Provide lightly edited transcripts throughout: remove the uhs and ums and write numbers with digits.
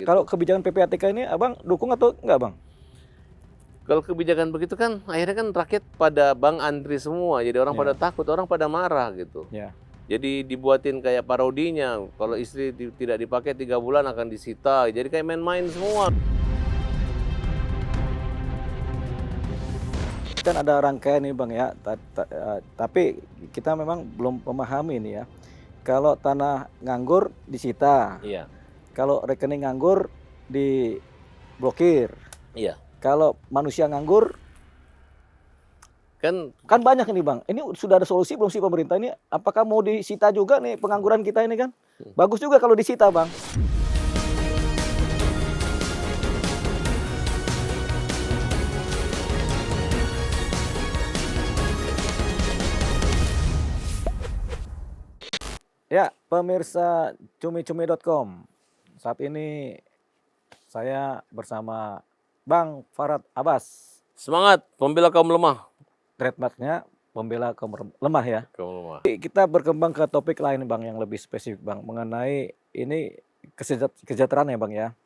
gitu. Kalau kebijakan PPATK ini Abang dukung atau enggak Bang? Kalau kebijakan begitu kan akhirnya kan rakyat pada antri semua, jadi orang pada Ya, takut, orang pada marah gitu. ya. Jadi dibuatin kayak parodinya, kalau istri tidak dipakai 3 bulan akan disita, jadi kayak main-main semua. Kan ada rangkaian nih Bang ya, tapi kita memang belum memahami nih ya. Kalau tanah nganggur disita, Iya, kalau rekening nganggur diblokir, iya. kalau manusia nganggur Kan kan banyak nih Bang. Ini sudah ada solusi belum sih pemerintah ini? Apakah mau disita juga nih pengangguran kita ini kan? Bagus juga kalau disita Bang. Ya, pemirsa cumi-cumi.com. Saat ini saya bersama Bang Farad Abbas. semangat pembela kaum lemah. Trademarknya pembela kaum lemah ya. Kaum lemah. Kita berkembang ke topik lain Bang yang lebih spesifik Bang. Mengenai ini kesejahteraan ya Bang ya.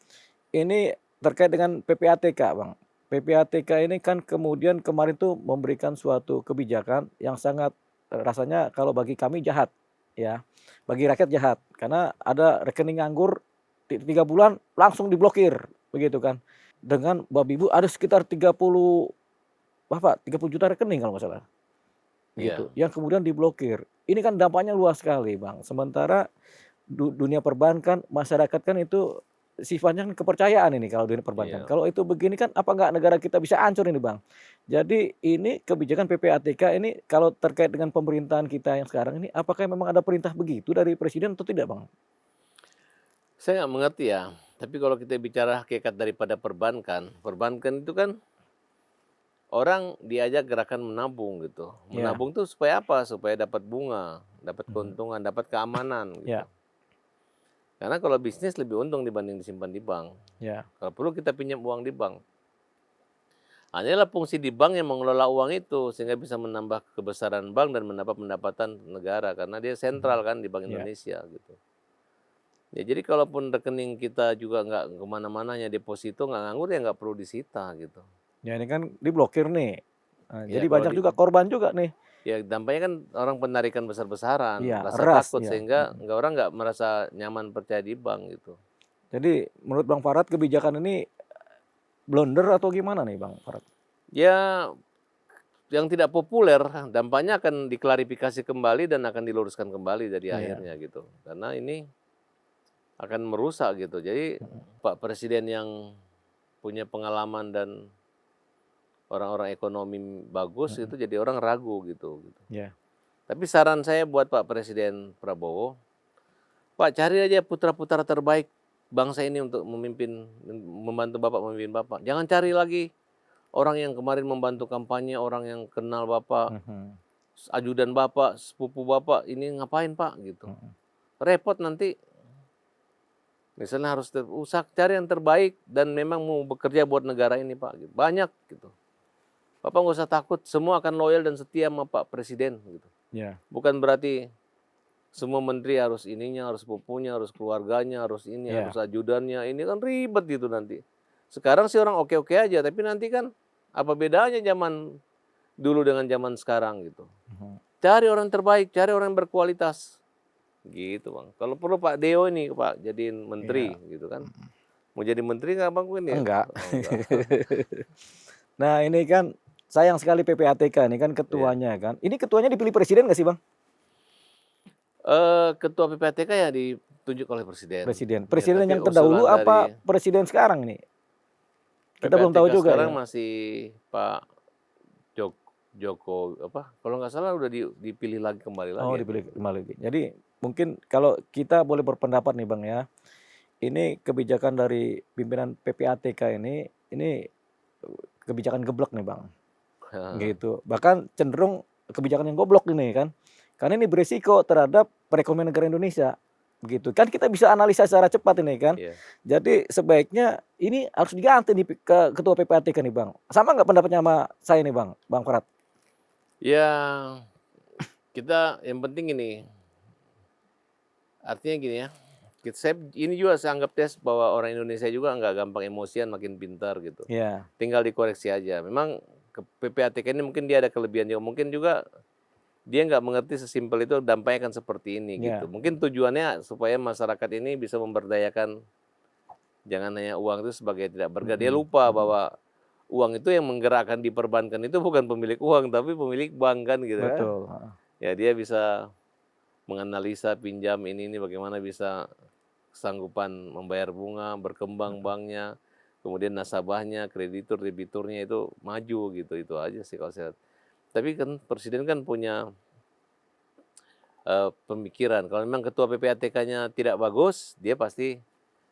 Ini terkait dengan PPATK Bang. PPATK ini kan kemudian kemarin tuh memberikan suatu kebijakan yang sangat rasanya kalau bagi kami jahat ya. Bagi rakyat jahat karena ada rekening nganggur 3 bulan langsung diblokir begitu kan. Dengan Bapak Ibu ada sekitar 30 juta rekening kalau nggak salah. Iya. Gitu. Yang kemudian diblokir. Ini kan dampaknya luas sekali Bang. Sementara dunia perbankan, masyarakat kan itu sifatnya kan kepercayaan ini kalau dunia perbankan. Iya. Kalau itu begini kan apa nggak negara kita bisa hancur ini Bang. Jadi ini kebijakan PPATK ini kalau terkait dengan pemerintahan kita yang sekarang ini apakah memang ada perintah begitu dari presiden atau tidak Bang? Saya nggak mengerti ya. Tapi kalau kita bicara hakikat daripada perbankan itu kan orang diajak gerakan menabung gitu. Ya. Menabung tuh supaya apa? Supaya dapat bunga, dapat Mhm. keuntungan, dapat keamanan gitu. Ya. Karena kalau bisnis lebih untung dibanding disimpan di bank. Ya. Kalau perlu kita pinjam uang di bank. Hanyalah fungsi di bank yang mengelola uang itu sehingga bisa menambah kebesaran bank dan menambah pendapatan negara karena dia sentral kan di Bank Ya. Indonesia gitu. Ya jadi kalaupun rekening kita juga nggak kemana-mananya deposito nggak nganggur ya nggak perlu disita gitu. Ya ini kan diblokir nih. Nah, Ya jadi kalau banyak juga korban juga nih. ya dampaknya kan orang penarikan besar-besaran, Iya, rasa ras takut ya. sehingga orang nggak merasa nyaman percaya di bank gitu. Jadi menurut Bang Farad kebijakan ini blunder atau gimana nih Bang Farad? Ya yang tidak populer dampaknya akan diklarifikasi kembali dan akan diluruskan kembali dari Iya. akhirnya gitu. Karena ini akan merusak gitu. Jadi Pak Presiden yang punya pengalaman dan orang-orang ekonomi bagus itu jadi orang ragu gitu. Ya. Tapi saran saya buat Pak Presiden Prabowo, Pak cari aja putra-putra terbaik bangsa ini untuk membantu Bapak memimpin Bapak. Jangan cari lagi orang yang kemarin membantu kampanye, orang yang kenal Bapak, ajudan Bapak, sepupu Bapak, ini ngapain Pak gitu. Repot nanti. Misalnya harus cari yang terbaik dan memang mau bekerja buat negara ini Pak. Banyak gitu. Bapak nggak usah takut, semua akan loyal dan setia sama Pak Presiden gitu. Ya. Bukan berarti semua menteri harus ininya, harus sepupunya, harus keluarganya, harus ini, Ya. harus ajudannya. Ini kan ribet gitu nanti. Sekarang sih orang oke-oke aja, tapi nanti kan apa bedanya zaman dulu dengan zaman sekarang gitu. Cari orang terbaik, cari orang yang berkualitas. Gitu Bang. Kalau perlu Pak Deo ini Pak jadiin menteri gitu kan. Mau jadi menteri nggak Bang ini? Enggak. Oh, enggak. Nah ini kan sayang sekali PPATK ini kan ketuanya kan. Ini ketuanya dipilih presiden nggak sih Bang? Ketua PPATK ya ditunjuk oleh presiden. Presiden. Ya, Presiden tapi yang terdahulu usulan apa dari presiden sekarang ini? Kita belum tahu PPATK juga sekarang ya. masih Pak Joko apa? Kalau nggak salah udah dipilih lagi kembali lagi. Oh dipilih kembali lagi. Jadi mungkin kalau kita boleh berpendapat nih Bang ya. Ini kebijakan dari pimpinan PPATK ini kebijakan geblek nih Bang. Gitu. Bahkan cenderung kebijakan yang goblok ini kan. Karena ini berisiko terhadap perekonomian negara Indonesia. Begitu. Kan kita bisa analisa secara cepat ini kan. Iya. Jadi sebaiknya ini harus diganti nih ke ketua PPATK nih Bang. Sama nggak pendapatnya sama saya nih Bang Farad? Ya kita yang penting ini artinya gini ya. Ini juga saya anggap tes bahwa orang Indonesia juga nggak gampang emosian, makin pintar gitu. Ya, Tinggal dikoreksi aja. Memang PPATK ini mungkin dia ada kelebihan juga. Mungkin juga dia nggak mengerti sesimpel itu dampaknya kan seperti ini gitu. ya, Mungkin tujuannya supaya masyarakat ini bisa memberdayakan, jangan hanya uang itu sebagai tidak bergerak. Dia mhm, lupa mhm, bahwa uang itu yang menggerakkan di perbankan itu bukan pemilik uang tapi pemilik bank kan gitu kan. betul, heeh, Ya dia bisa menganalisa pinjam ini bagaimana bisa kesanggupan membayar bunga, berkembang banknya, kemudian nasabahnya, kreditur, debiturnya itu maju gitu. Itu aja sih kalau saya. Tapi kan presiden kan punya pemikiran kalau memang ketua PPATK-nya tidak bagus, dia pasti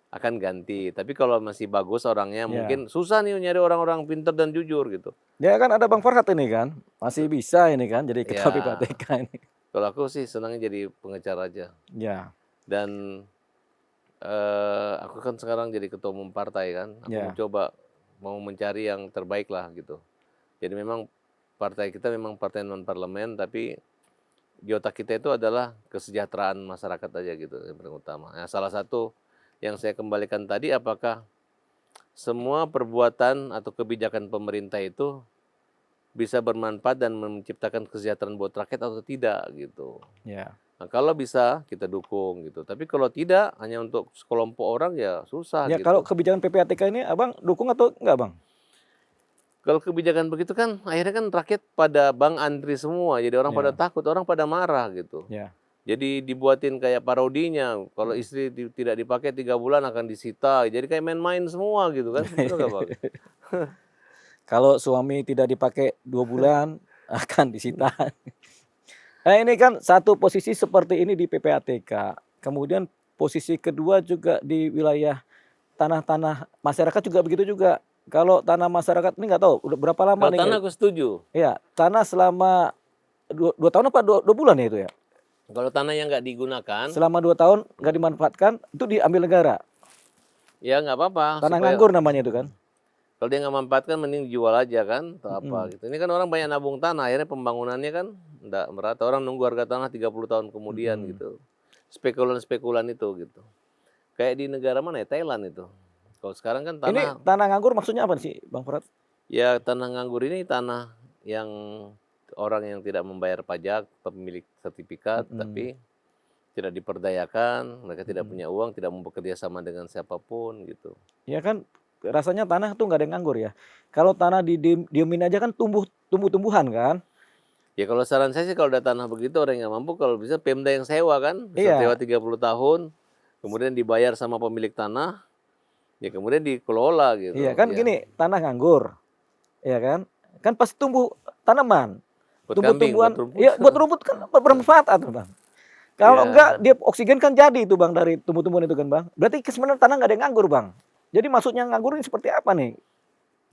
akan ganti. Tapi kalau masih bagus orangnya, ya. mungkin susah nih nyari orang-orang pintar dan jujur gitu. Ya kan ada Bang Farhat ini kan, masih bisa ini kan jadi ketua Ya, PPATK ini. kalau aku sih senangnya jadi pengacara aja. Ya, Dan aku kan sekarang jadi ketua umum partai kan. Aku ya, mencoba mau mencari yang terbaik lah gitu. Jadi memang partai kita memang partai non parlemen, tapi di otak kita itu adalah kesejahteraan masyarakat aja gitu yang paling utama. Nah, salah satu yang saya kembalikan tadi, apakah semua perbuatan atau kebijakan pemerintah itu bisa bermanfaat dan menciptakan kesejahteraan buat rakyat atau tidak gitu. ya. Nah, kalau bisa kita dukung gitu. Tapi kalau tidak hanya untuk sekelompok orang ya susah Ya kalau gitu. kebijakan PPATK ini Abang dukung atau enggak Bang? Kalau kebijakan begitu kan akhirnya kan rakyat pada Bang antri semua. Jadi orang pada Ya, takut, orang pada marah gitu. ya. Jadi dibuatin kayak parodinya, kalau Mhm. istri tidak dipakai 3 bulan akan disita. Jadi kayak main-main semua gitu kan, betul nggak Bang? Kalau suami tidak dipakai 2 bulan akan disita. Nah ini kan satu posisi seperti ini di PPATK, kemudian posisi kedua juga di wilayah tanah-tanah masyarakat juga begitu juga. Kalau tanah masyarakat ini nggak tahu udah berapa lama Kalau nih tanah aku setuju. ya, tanah selama 2 tahun apa 2 bulan ya itu ya? Kalau tanah yang nggak digunakan, Selama 2 tahun nggak dimanfaatkan, itu diambil negara. ya nggak apa-apa. Tanah Supaya nganggur namanya itu kan. kalau dia nggak manfaatkan, mending dijual aja kan, atau apa Mhm, gitu. Ini kan orang banyak nabung tanah, akhirnya pembangunannya kan nggak merata. Orang nunggu harga tanah 30 tahun kemudian mhm. gitu. Spekulan-spekulan itu gitu. Kayak di negara mana ya? Thailand itu. Kalau sekarang kan Ini tanah, tanah nganggur maksudnya apa sih Bang Farad? ya tanah nganggur ini tanah yang orang yang tidak membayar pajak, pemilik sertifikat, Mhm, tapi tidak diperdayakan, mereka tidak mhm. punya uang, tidak mau bekerja sama dengan siapapun gitu. Ya kan rasanya tanah tuh nggak ada yang nganggur ya. Kalau tanah didiemin aja kan tumbuh-tumbuhan kan. Ya kalau saran saya sih kalau ada tanah begitu orang yang mampu kalau bisa Pemda yang sewa kan, bisa sewa Iya, 30 tahun, kemudian dibayar sama pemilik tanah, ya kemudian dikelola iya gitu, kan ya. gini, tanah nganggur, ya kan? Kan pasti tumbuh tanaman, Buat kambing, buat tumbuh-tumbuhan rumput. ya buat rumput kan bermanfaat tuh, Bang. Kalau enggak Ya, dia oksigen kan jadi itu Bang dari tumbuh-tumbuhan itu kan, Bang. Berarti sebenarnya tanah nggak ada yang nganggur, Bang. Jadi maksudnya nganggur ini seperti apa nih?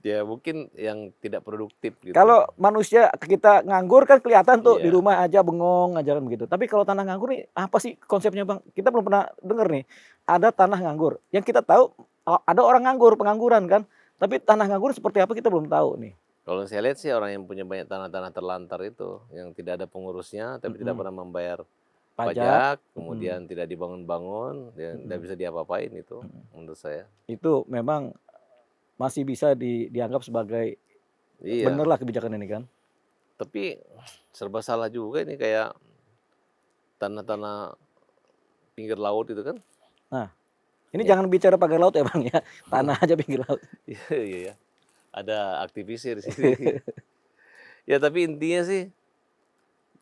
ya mungkin yang tidak produktif gitu. Kalau manusia kita nganggur kan kelihatan tuh di Iya. rumah aja bengong aja kan begitu. Tapi kalau tanah nganggur nih apa sih konsepnya, Bang? Kita belum pernah denger nih, ada tanah nganggur. Yang kita tahu ada orang nganggur, pengangguran kan. Tapi tanah nganggur seperti apa kita belum tahu nih. Kalau saya lihat sih orang yang punya banyak tanah-tanah terlantar itu, yang tidak ada pengurusnya, tapi tidak Mhm. pernah membayar Pajak, pajak, mhm, kemudian tidak dibangun-bangun, dan tidak mhm, bisa diapa-apain itu, mhm. menurut saya. Itu memang masih bisa dianggap sebagai bener Iya, lah kebijakan ini kan. tapi serba salah juga ini kayak tanah-tanah pinggir laut itu kan. Nah, ini Ya, jangan bicara pagar laut ya Bang ya, tanah aja pinggir laut. iya iya ya. Ada aktivisnya di sini. Ya tapi intinya sih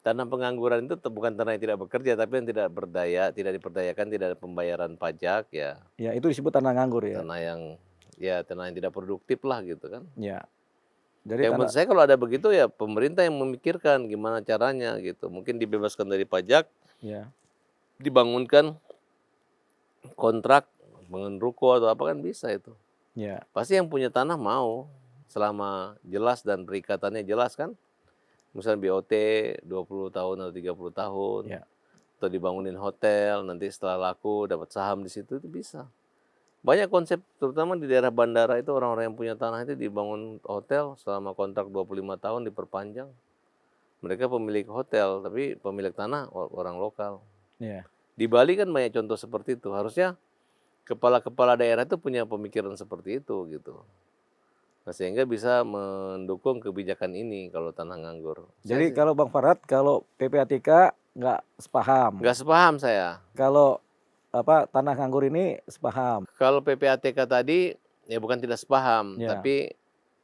tanah pengangguran itu bukan tanah yang tidak bekerja, tapi yang tidak berdaya, tidak diperdayakan, tidak ada pembayaran pajak, ya Ya itu disebut tanah nganggur ya. tanah yang tidak produktif lah gitu kan. Ya, jadi Yang tanah menurut saya kalau ada begitu ya pemerintah yang memikirkan gimana caranya gitu. Mungkin dibebaskan dari pajak, ya, dibangunkan kontrak, bangun ruko atau apa kan bisa itu. ya, Pasti yang punya tanah mau selama jelas dan perikatannya jelas kan. Misalnya BOT 20 tahun atau 30 tahun, ya. atau dibangunin hotel, nanti setelah laku dapat saham di situ itu bisa. Banyak konsep terutama di daerah bandara itu orang-orang yang punya tanah itu dibangun hotel selama kontrak 25 tahun diperpanjang. Mereka pemilik hotel tapi pemilik tanah orang lokal. Iya. Di Bali kan banyak contoh seperti itu. Harusnya kepala-kepala daerah itu punya pemikiran seperti itu gitu. Nah, sehingga bisa mendukung kebijakan ini kalau tanah nganggur. Saya Jadi sih kalau Bang Farad, kalau PPATK nggak sepaham. nggak sepaham saya. Kalau apa tanah nganggur ini sepaham. Kalau PPATK tadi ya bukan tidak sepaham, Ya, tapi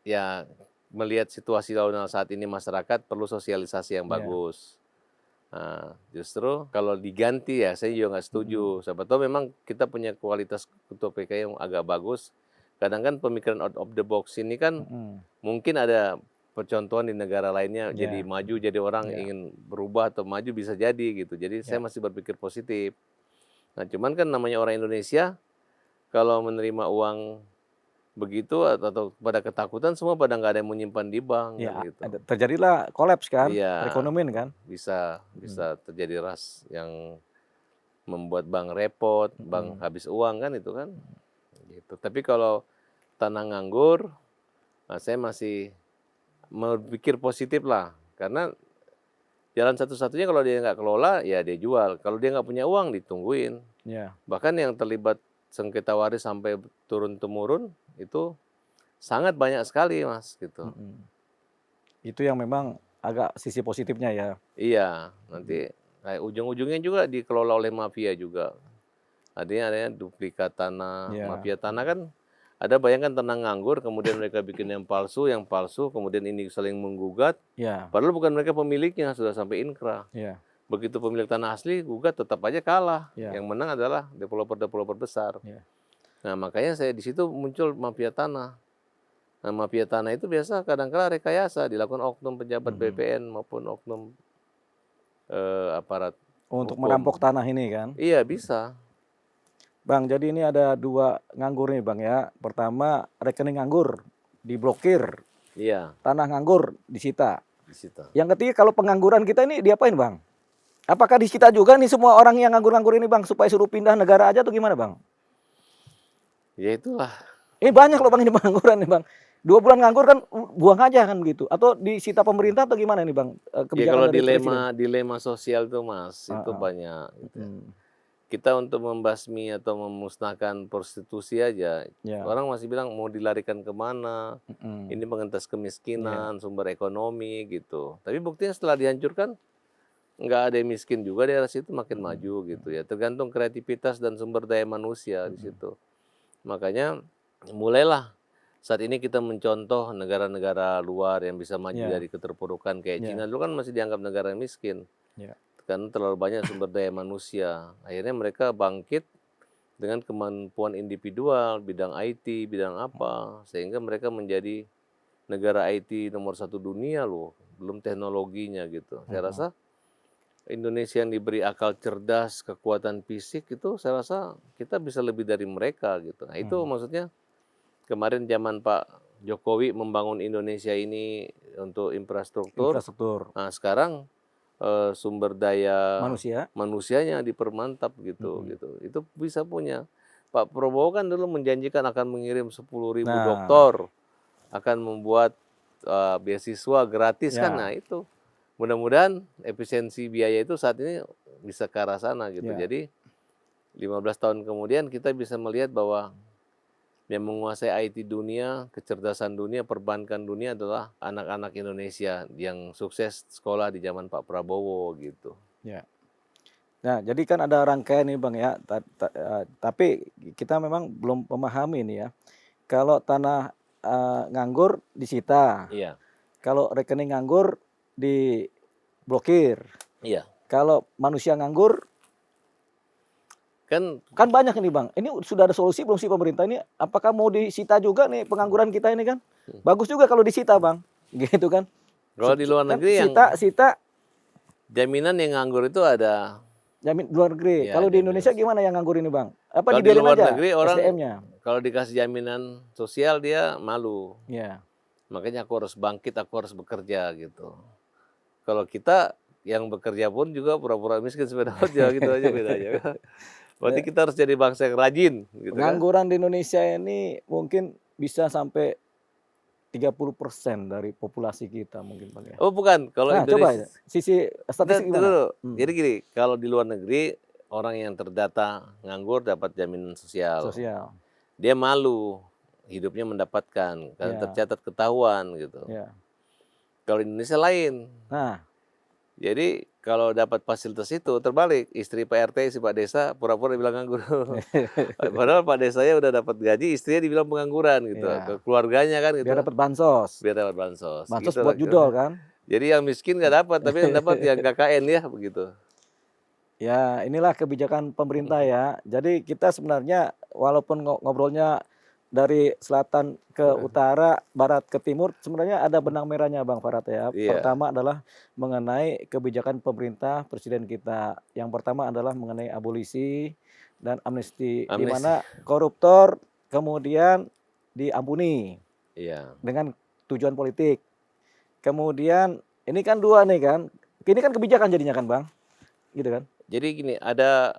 ya melihat situasi nasional saat ini masyarakat perlu sosialisasi yang ya. bagus. Nah, justru kalau diganti ya saya juga nggak setuju. Siapa tahu memang kita punya kualitas ketua PK yang agak bagus. Kadang kan pemikiran out of the box ini kan Mm-mm. mungkin ada percontohan di negara lainnya jadi Ya, maju, jadi orang ya, ingin berubah atau maju bisa jadi gitu. Jadi saya ya, masih berpikir positif. Nah, cuman kan namanya orang Indonesia kalau menerima uang begitu atau pada ketakutan semua pada nggak ada yang menyimpan di bank kan ya. gitu. Terjadilah kolaps kan, Iya, perekonomian kan. bisa Mm, bisa terjadi ras yang membuat bank repot, bank mm, habis uang kan itu kan. Gitu. Tapi kalau tanah nganggur, nah saya masih berpikir positif lah. Karena jalan satu-satunya kalau dia nggak kelola, ya dia jual. Kalau dia nggak punya uang, ditungguin. Ya, Bahkan yang terlibat sengketa waris sampai turun-temurun, itu sangat banyak sekali, Mas. Gitu. mm. Itu yang memang agak sisi positifnya ya. Iya, Mm, nanti kayak ujung-ujungnya juga dikelola oleh mafia juga. Adanya duplikat tanah, ya, mafia tanah kan ada bayangkan tanah nganggur, kemudian mereka bikin yang palsu, kemudian ini saling menggugat, ya, padahal bukan mereka pemiliknya, sudah sampai inkrah. ya, Begitu pemilik tanah asli gugat tetap aja kalah. ya, Yang menang adalah developer-developer besar. ya. Nah, makanya saya di situ muncul mafia tanah. Nah, mafia tanah itu biasa kadang-kala rekayasa dilakukan oknum pejabat Mhm. BPN maupun oknum aparat Untuk merampok hukum. tanah ini kan. Iya, bisa. Bang, jadi ini ada dua nganggur nih Bang ya. Pertama, rekening nganggur diblokir, Iya, tanah nganggur disita. di situ. Yang ketiga, kalau pengangguran kita ini diapain Bang? Apakah disita juga nih semua orang yang nganggur-nganggur ini Bang, supaya suruh pindah negara aja atau gimana Bang? Ya itulah. Ini banyak loh Bang ini pengangguran nih Bang. 2 bulan nganggur kan buang aja kan begitu. Atau disita pemerintah atau gimana nih Bang? Ya Kebijakan kalau dari presiden. dilema sosial tuh Mas, itu Heeh. banyak gitu ya. Mm. Kita untuk membasmi atau memusnahkan prostitusi aja, Ya. orang masih bilang mau dilarikan kemana, Mm. ini pengentas Ya. kemiskinan, sumber ekonomi gitu. Tapi buktinya setelah dihancurkan, nggak ada yang miskin juga daerah situ makin Mm. maju gitu ya. Tergantung kreativitas dan sumber daya manusia di Mm. situ. Makanya mulailah saat ini kita mencontoh negara-negara luar yang bisa maju Ya. dari keterpurukan kayak Ya. Cina dulu kan masih dianggap negara miskin Ya. karena terlalu banyak sumber daya manusia. Akhirnya mereka bangkit dengan kemampuan individual, bidang IT, bidang apa, sehingga mereka menjadi negara IT nomor 1 dunia loh, belum teknologinya gitu. Saya Mm. rasa Indonesia yang diberi akal cerdas, kekuatan fisik itu saya rasa kita bisa lebih dari mereka gitu. Nah itu Mm. maksudnya kemarin zaman Pak Jokowi membangun Indonesia ini untuk infrastruktur. Infrastruktur Nah sekarang sumber daya manusia. manusianya dipermantap gitu Mm. gitu. Itu bisa punya. Pak Prabowo kan dulu menjanjikan akan mengirim 10.000 Nah, dokter, akan membuat beasiswa gratis kan. Nah ya, itu mudah-mudahan efisiensi biaya itu saat ini bisa ke arah sana gitu. ya. Jadi 15 tahun kemudian kita bisa melihat bahwa yang menguasai IT dunia, kecerdasan dunia, perbankan dunia adalah anak-anak Indonesia yang sukses sekolah di zaman Pak Prabowo gitu. Ya. Nah, jadi kan ada rangkaian nih Bang ya, tapi kita memang belum memahami nih ya. Kalau tanah nganggur disita, Iya, kalau rekening nganggur diblokir, iya. kalau manusia nganggur Kan kan banyak ini Bang. Ini sudah ada solusi belum sih pemerintah ini? Apakah mau disita juga nih pengangguran kita ini kan? Bagus juga kalau disita Bang, gitu kan? kalau di luar Kan negeri yang sita jaminan yang nganggur itu ada, jamin luar negeri. ya Kalau di jaminan. Indonesia gimana yang nganggur ini Bang? Apa Kalau di dibiarin luar aja negeri orang SDM-nya? kalau dikasih jaminan sosial dia malu. Ya. Makanya aku harus bangkit, aku harus bekerja gitu. Kalau kita yang bekerja pun juga pura-pura miskin sepeda aja gitu aja bedanya. Berarti kita harus jadi bangsa yang rajin gitu kan. Pengangguran di Indonesia ini mungkin bisa sampai 30% dari populasi kita mungkin Bang ya. Oh bukan, kalau Nah, coba Indonesia ya, sisi statistik Tunggu gimana? dulu. Hmm. Jadi gini, kalau di luar negeri orang yang terdata nganggur dapat jaminan sosial. sosial. Dia malu hidupnya mendapatkan karena Ya, tercatat ketahuan gitu. ya. Kalau di Indonesia lain. Nah, Jadi kalau dapat fasilitas itu terbalik, istri Pak RT, si Pak Desa pura-pura bilang nganggur. Padahal Pak Desanya udah dapat gaji, istrinya dibilang pengangguran gitu. Ke ya. keluarganya kan Biar gitu, dapat bansos. biar dapat bansos. Bansos Gitu buat lah. judol kan. Jadi yang miskin nggak dapat, tapi yang dapat yang KKN ya begitu. Ya, inilah kebijakan pemerintah ya. Jadi kita sebenarnya walaupun ngobrolnya dari selatan ke utara, barat ke timur, sebenarnya ada benang merahnya Bang Farad ya. Iya, Pertama adalah mengenai kebijakan pemerintah presiden kita. Yang pertama adalah mengenai abolisi dan amnesti, di amnesti. mana koruptor kemudian diampuni Iya. dengan tujuan politik. Kemudian ini kan dua nih kan. Ini kan kebijakan jadinya kan Bang, gitu kan? Jadi gini, ada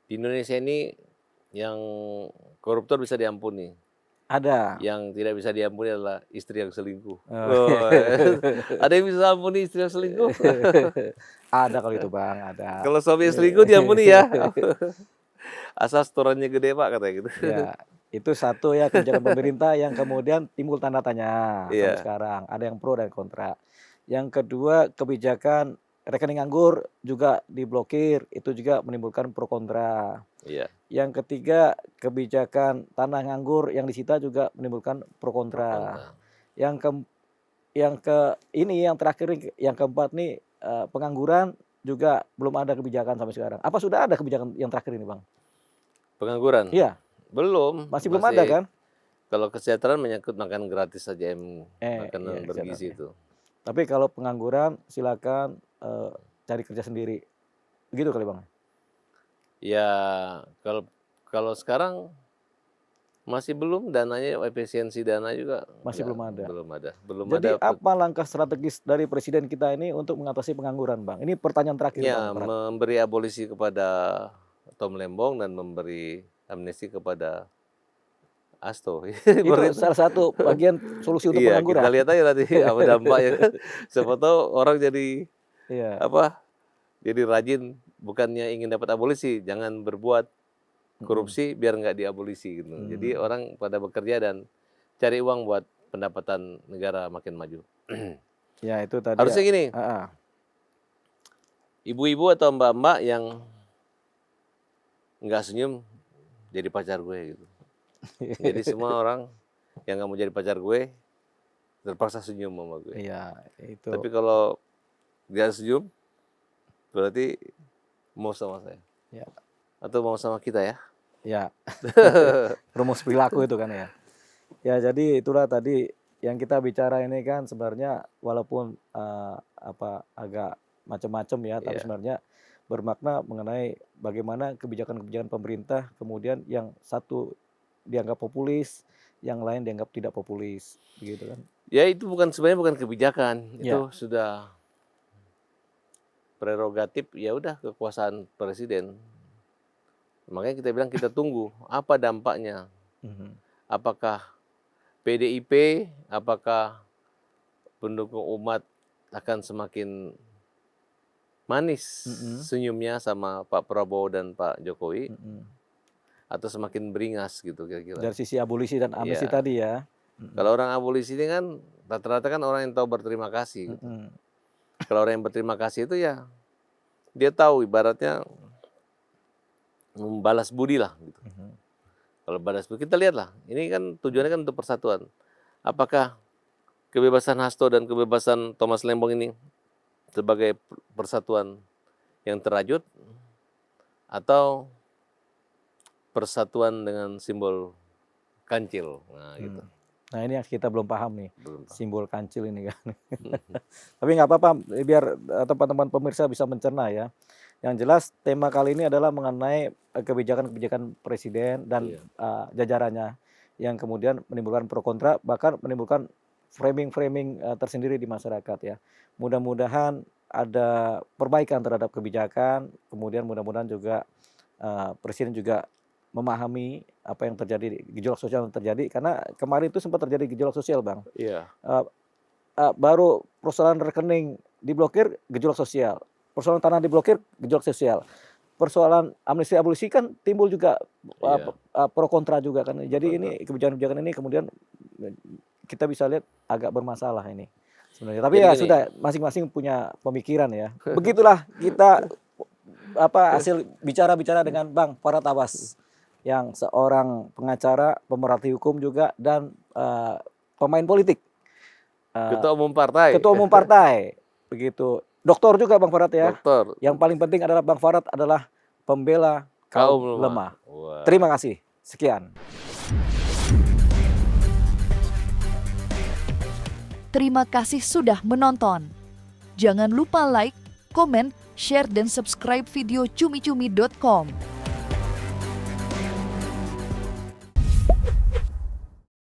di Indonesia ini yang koruptor bisa diampuni. Ada. Yang tidak bisa diampuni adalah istri yang selingkuh. Oh. Oh, ada yang bisa ampuni istri yang selingkuh? Ada kalau itu Bang, ada. Kalau suami yang selingkuh diampuni ya. Asal setorannya gede Pak katanya gitu. Ya, itu satu ya kebijakan pemerintah yang kemudian timbul tanda tanya sampai Iya, sekarang. Ada yang pro dan kontra. Yang kedua kebijakan rekening nganggur juga diblokir, itu juga menimbulkan pro kontra. iya, Yang ketiga kebijakan tanah nganggur yang disita juga menimbulkan pro pro kontra. kontra. Yang ke yang terakhir yang keempat nih pengangguran juga belum ada kebijakan sampai sekarang. Apa sudah ada kebijakan yang terakhir ini, Bang? Pengangguran? Iya, Belum, masih belum ada kan? kalau kesejahteraan menyangkut makan gratis saja, Iya, makanan bergizi kesehatan. itu. Tapi kalau pengangguran silakan cari kerja sendiri. Begitu kali, Bang? Ya, kalau kalau sekarang masih belum, dananya efisiensi dana juga Masih belum ada. belum Jadi ada. apa langkah strategis dari presiden kita ini untuk mengatasi pengangguran, Bang? Ini pertanyaan terakhir, Ya, Bang Farad. memberi abolisi kepada Tom Lembong dan memberi amnesti kepada Asto. Itu salah satu bagian solusi untuk Iya, kita pengangguran. lihat aja nanti apa dampaknya kan. Siapa tahu orang jadi Iya. apa? Jadi rajin, bukannya ingin dapat abolisi, jangan berbuat korupsi biar nggak diabolisi gitu. Jadi orang pada bekerja dan cari uang buat pendapatan negara makin maju. Ya itu tadi ya. Harusnya gini, Ah, ah. ibu-ibu atau mbak-mbak yang nggak senyum jadi pacar gue gitu. Jadi semua orang yang nggak mau jadi pacar gue terpaksa senyum sama gue. Iya, itu. Tapi kalau dia senyum, berarti mau sama saya. Ya. Atau mau sama kita ya. Ya. Rumus perilaku itu kan ya. Ya, jadi itulah tadi yang kita bicara ini kan sebenarnya walaupun agak macam-macam ya, tapi Iya. sebenarnya bermakna mengenai bagaimana kebijakan-kebijakan pemerintah kemudian yang satu dianggap populis, yang lain dianggap tidak populis, begitu kan. Ya itu sebenarnya bukan kebijakan, Ya. itu sudah prerogatif, ya udah kekuasaan presiden. Makanya kita bilang kita tunggu apa dampaknya. Mhm. Apakah PDIP, apakah pendukung umat akan semakin manis senyumnya sama Pak Prabowo dan Pak Jokowi, atau semakin beringas gitu kira-kira. Dari sisi abolisi dan amnesti Iya. tadi ya. Kalau orang abolisi ini kan rata-rata kan orang yang tahu berterima kasih. Gitu. Kalau orang yang berterima kasih itu ya dia tahu ibaratnya membalas budi lah gitu. Kalau balas budi kita lihatlah, ini kan tujuannya kan untuk persatuan. Apakah kebebasan Hasto dan kebebasan Thomas Lembong ini sebagai persatuan yang terajut atau persatuan dengan simbol kancil? Nah, gitu. Nah ini yang kita belum paham nih, Belum tahu. simbol kancil ini kan. Tapi nggak apa-apa, biar teman-teman pemirsa bisa mencerna ya. Yang jelas tema kali ini adalah mengenai kebijakan-kebijakan presiden dan jajarannya yang kemudian menimbulkan pro kontra, bahkan menimbulkan framing-framing tersendiri di masyarakat ya. Mudah-mudahan ada perbaikan terhadap kebijakan, kemudian mudah-mudahan juga presiden juga memahami apa yang terjadi, gejolak sosial yang terjadi, karena kemarin itu sempat terjadi gejolak sosial, Bang. Iya. Baru persoalan rekening diblokir, gejolak sosial. Persoalan tanah diblokir, gejolak sosial. persoalan amnesti abolisi kan timbul juga Iya. pro kontra juga kan. Jadi ini Betul. kebijakan-kebijakan ini kemudian kita bisa lihat agak bermasalah ini sebenarnya. Tapi Jadi ya gini, sudah masing-masing punya pemikiran ya. Begitulah kita hasil bicara-bicara dengan Bang Farhad Abbas yang seorang pengacara, pemerhati hukum juga dan pemain politik. Ketua Umum Partai. Ketua Umum Partai. Begitu. Doktor juga Bang Farhad ya. Doktor. Yang paling penting adalah Bang Farhad adalah pembela kaum lemah. Wah. Terima kasih. Sekian. Terima kasih sudah menonton. Jangan lupa like, komen, share, dan subscribe video cumi-cumi.com.